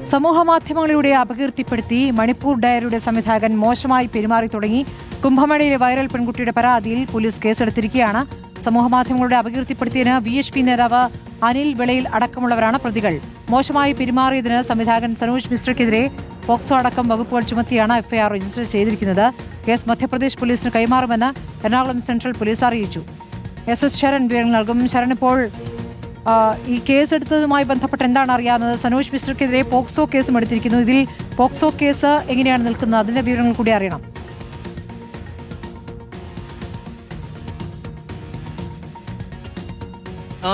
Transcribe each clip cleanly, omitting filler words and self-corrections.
സമൂഹമാധ്യമങ്ങളിലൂടെ അപകീർത്തിപ്പെടുത്തി മണിപ്പൂർ ഡയറിയുടെ സംവിധായകൻ മോശമായി പെരുമാറി തുടങ്ങി. കുംഭമേളയിലെ വൈറൽ പെൺകുട്ടിയുടെ പരാതിയിൽ പോലീസ് കേസെടുത്തിരിക്കുകയാണ്. സമൂഹമാധ്യമങ്ങളുടെ അപകീർത്തിപ്പെടുത്തിയതിന് VHP നേതാവ് അനിൽ വെളയിൽ അടക്കമുള്ളവരാണ് പ്രതികൾ. മോശമായി പെരുമാറിയതിന് സംവിധായകൻ സനോജ് മിശ്രയ്ക്കെതിരെ പോക്സോ അടക്കം വകുപ്പുകൾ ചുമത്തിയാണ് FIR രജിസ്റ്റർ ചെയ്തിരിക്കുന്നത്. കേസ് മധ്യപ്രദേശ് പോലീസിന് കൈമാറുമെന്ന് എറണാകുളം സെൻട്രൽ പോലീസ് അറിയിച്ചു. SS ശരൺ വിവരങ്ങൾ നൽകും. ശരൺ, ഇപ്പോൾ ഈ കേസെടുത്തതുമായി ബന്ധപ്പെട്ട് എന്താണ് അറിയാവുന്നത്? സനോജ് മിശ്രയ്ക്കെതിരെ പോക്സോ കേസും എടുത്തിരിക്കുന്നു. ഇതിൽ പോക്സോ കേസ് എങ്ങനെയാണ് നിൽക്കുന്നത്? അതിന്റെ വിവരങ്ങൾ കൂടി അറിയണം.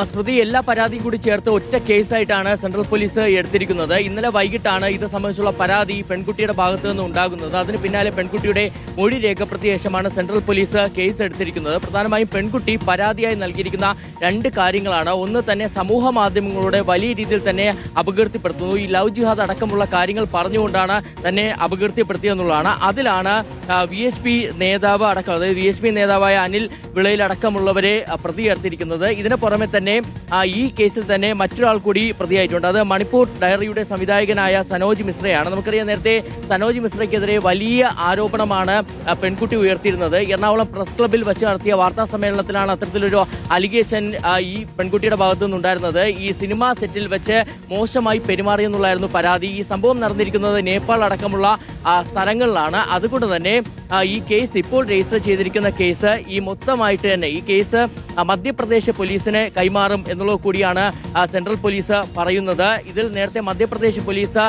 സ്മൃതി, എല്ലാ പരാതിയും കൂടി ചേർത്ത് ഒറ്റ കേസായിട്ടാണ് സെൻട്രൽ പോലീസ് എടുത്തിരിക്കുന്നത്. ഇന്നലെ വൈകിട്ടാണ് ഇത് സംബന്ധിച്ചുള്ള പരാതി പെൺകുട്ടിയുടെ ഭാഗത്തു നിന്ന് ഉണ്ടാകുന്നത്. അതിന് പിന്നാലെ പെൺകുട്ടിയുടെ മൊഴി രേഖപ്പെടുത്തിയ ശേഷമാണ് സെൻട്രൽ പോലീസ് കേസ് എടുത്തിരിക്കുന്നത്. പ്രധാനമായും പെൺകുട്ടി പരാതിയായി നൽകിയിരിക്കുന്ന രണ്ട് കാര്യങ്ങളാണ്. ഒന്ന് തന്നെ സമൂഹ മാധ്യമങ്ങളുടെ വലിയ രീതിയിൽ തന്നെ അപകീർത്തിപ്പെടുത്തുന്നു. ഈ ലവ് ജിഹാദ് അടക്കമുള്ള കാര്യങ്ങൾ പറഞ്ഞുകൊണ്ടാണ് തന്നെ അപകീർത്തിപ്പെടുത്തിയെന്നുള്ളതാണ്. അതിലാണ് VHP നേതാവ് അടക്കം, അതായത് VHP നേതാവായ അനിൽ വിളയിൽ അടക്കമുള്ളവരെ പ്രതി ചേർത്തിരിക്കുന്നത്. ഇതിന് പുറമെ തന്നെ ഈ കേസിൽ തന്നെ മറ്റൊരാൾ കൂടി പ്രതിയായിട്ടുണ്ട്. അത് മണിപ്പൂർ ഡയറിയുടെ സംവിധായകനായ സനോജ് മിശ്രയാണ്. നമുക്കറിയാം, നേരത്തെ സനോജ് മിശ്രയ്ക്കെതിരെ വലിയ ആരോപണമാണ് പെൺകുട്ടി ഉയർത്തിയിരുന്നത്. എറണാകുളം പ്രസ് ക്ലബ്ബിൽ വെച്ച് നടത്തിയ വാർത്താ സമ്മേളനത്തിലാണ് അത്തരത്തിലൊരു അലിഗേഷൻ ഈ പെൺകുട്ടിയുടെ ഭാഗത്തു നിന്നുണ്ടായിരുന്നത്. ഈ സിനിമാ സെറ്റിൽ വെച്ച് മോശമായി പെരുമാറിയെന്നുള്ളായിരുന്നു പരാതി. ഈ സംഭവം നടന്നിരിക്കുന്നത് നേപ്പാൾ അടക്കമുള്ള സ്ഥലങ്ങളിലാണ്. അതുകൊണ്ട് തന്നെ ഈ കേസ് ഇപ്പോൾ രജിസ്റ്റർ ചെയ്തിരിക്കുന്ന കേസ് ഈ മൊത്തമായിട്ട് തന്നെ ഈ കേസ് മധ്യപ്രദേശ് പോലീസിന് കൈമാറും എന്നുള്ളത് കൂടിയാണ് സെൻട്രൽ പോലീസ് പറയുന്നത്. ഇതിൽ നേരത്തെ മധ്യപ്രദേശ് പോലീസ്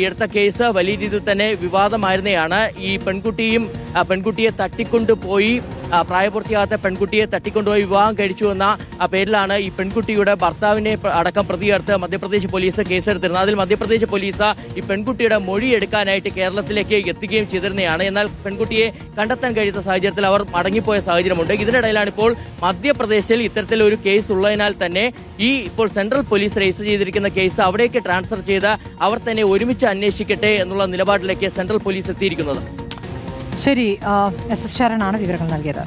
എടുത്ത കേസ് വലിയ രീതിയിൽ തന്നെ വിവാദമായിരുന്നതാണ്. ഈ പെൺകുട്ടിയെ തട്ടിക്കൊണ്ടുപോയി, പ്രായപൂർത്തിയാകാത്ത പെൺകുട്ടിയെ തട്ടിക്കൊണ്ടുപോയി വിവാഹം കഴിച്ചു എന്ന പേരിലാണ് ഈ പെൺകുട്ടിയുടെ ഭർത്താവിനെ അടക്കം പ്രതി ചേർത്ത് മധ്യപ്രദേശ് പോലീസ് കേസെടുത്തിരുന്നത്. അതിൽ മധ്യപ്രദേശ് പോലീസ് ഈ പെൺകുട്ടിയുടെ മൊഴി എടുക്കാനായിട്ട് കേരളത്തിലേക്ക് എത്തുകയും ചെയ്തിരുന്നതാണ്. എന്നാൽ പെൺകുട്ടിയെ കണ്ടെത്താൻ കഴിയാത്ത സാഹചര്യത്തിൽ അവർ മടങ്ങിപ്പോയ സാഹചര്യമുണ്ട്. ഇതിനിടയിലാണ് ഇപ്പോൾ മധ്യപ്രദേശിൽ ഇത്തരത്തിലൊരു കേസ് ഉള്ളതിനാൽ തന്നെ ഇപ്പോൾ സെൻട്രൽ പോലീസ് രജിസ്റ്റർ ചെയ്തിരിക്കുന്ന കേസ് അവിടേക്ക് ട്രാൻസ്ഫർ ചെയ്ത് അവർ തന്നെ ഒരുമിച്ച് അന്വേഷിക്കട്ടെ എന്നുള്ള നിലപാടിലേക്ക് സെൻട്രൽ പോലീസ് എത്തിയിരിക്കുന്നത്. ശരി, SS ശരണാണ് വിവരങ്ങൾ നൽകിയത്.